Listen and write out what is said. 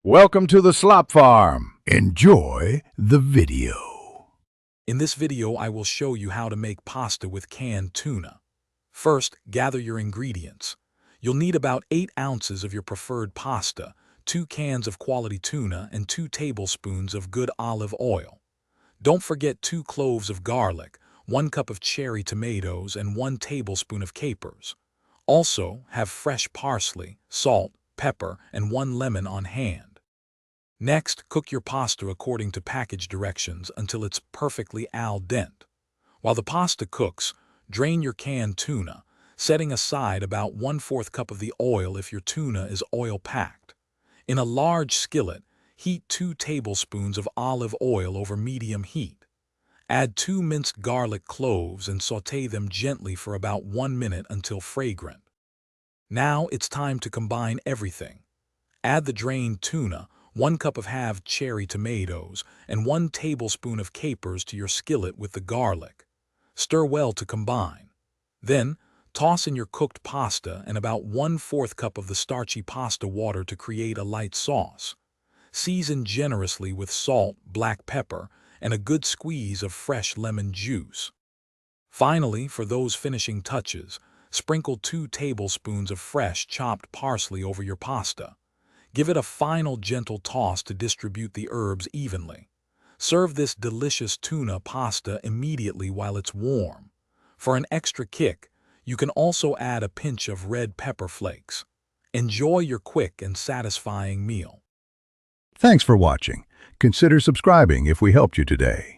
Welcome to the Slop Farm. Enjoy the video. In this video, I will show you how to make pasta with canned tuna. First, gather your ingredients. You'll need about 8 ounces of your preferred pasta, 2 cans of quality tuna, and 2 tablespoons of good olive oil. Don't forget 2 cloves of garlic, 1 cup of cherry tomatoes, and 1 tablespoon of capers. Also, have fresh parsley, salt, pepper, and 1 lemon on hand. Next, cook your pasta according to package directions until it's perfectly al dente. While the pasta cooks, drain your canned tuna, setting aside about 1/4 cup of the oil if your tuna is oil-packed. In a large skillet, heat 2 tablespoons of olive oil over medium heat. Add 2 minced garlic cloves and sauté them gently for about 1 minute until fragrant. Now it's time to combine everything. Add the drained tuna, 1 cup of halved cherry tomatoes, and 1 tablespoon of capers to your skillet with the garlic. Stir well to combine. Then, toss in your cooked pasta and about 1/4 cup of the starchy pasta water to create a light sauce. Season generously with salt, black pepper, and a good squeeze of fresh lemon juice. Finally, for those finishing touches, sprinkle 2 tablespoons of fresh chopped parsley over your pasta. Give it a final gentle toss to distribute the herbs evenly. Serve this delicious tuna pasta immediately while it's warm. For an extra kick, you can also add a pinch of red pepper flakes. Enjoy your quick and satisfying meal. Thanks for watching. Consider subscribing if we helped you today.